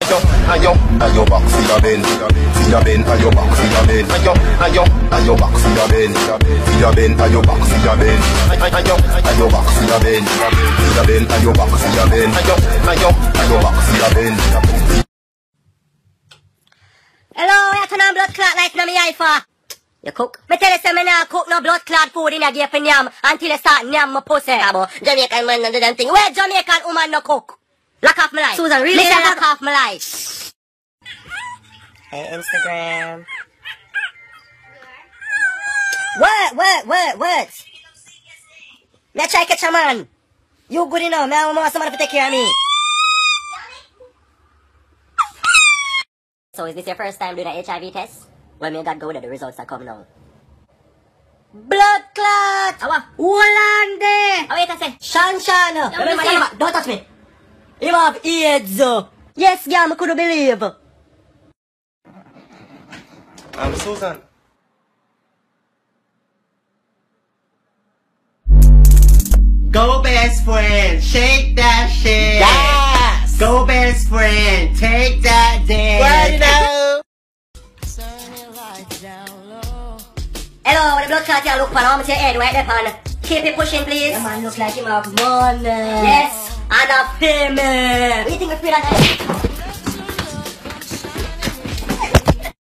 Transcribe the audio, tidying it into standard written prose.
And your back for your bend, and your back for your bend, and your back for your bend, and your back for your bend, and your back for your bend, and your back for your bend, and your back for your bend. Hello, you turn on blood clot like no me eye for. You cook? Me tell you say me nah cook no blood clot food in a gear for yam until you start yam my pussy. Jamaican man no do them thing. Where Jamaican woman no cook? Lock off my life. Susan, really? Listen, lock off my life. Hey, Instagram. What? Me try catch a man. You good enough. Me want someone to take care of me. So is this your first time doing an HIV test? Well, me got go with the results are coming now. Blood clot! Holande! Oh, wait a second. Shan. Don't touch me. You have AIDS. Yes, yeah, I couldn't believe. Susan. Go best friend, shake that shit. Yes! Go best friend, take that dick. Well, you know. Hello, when the blood clot you look for, I'm to your head right there, pan. Keep it pushing, please. The man look like him have money. Yes, and a famous. What do you think of that?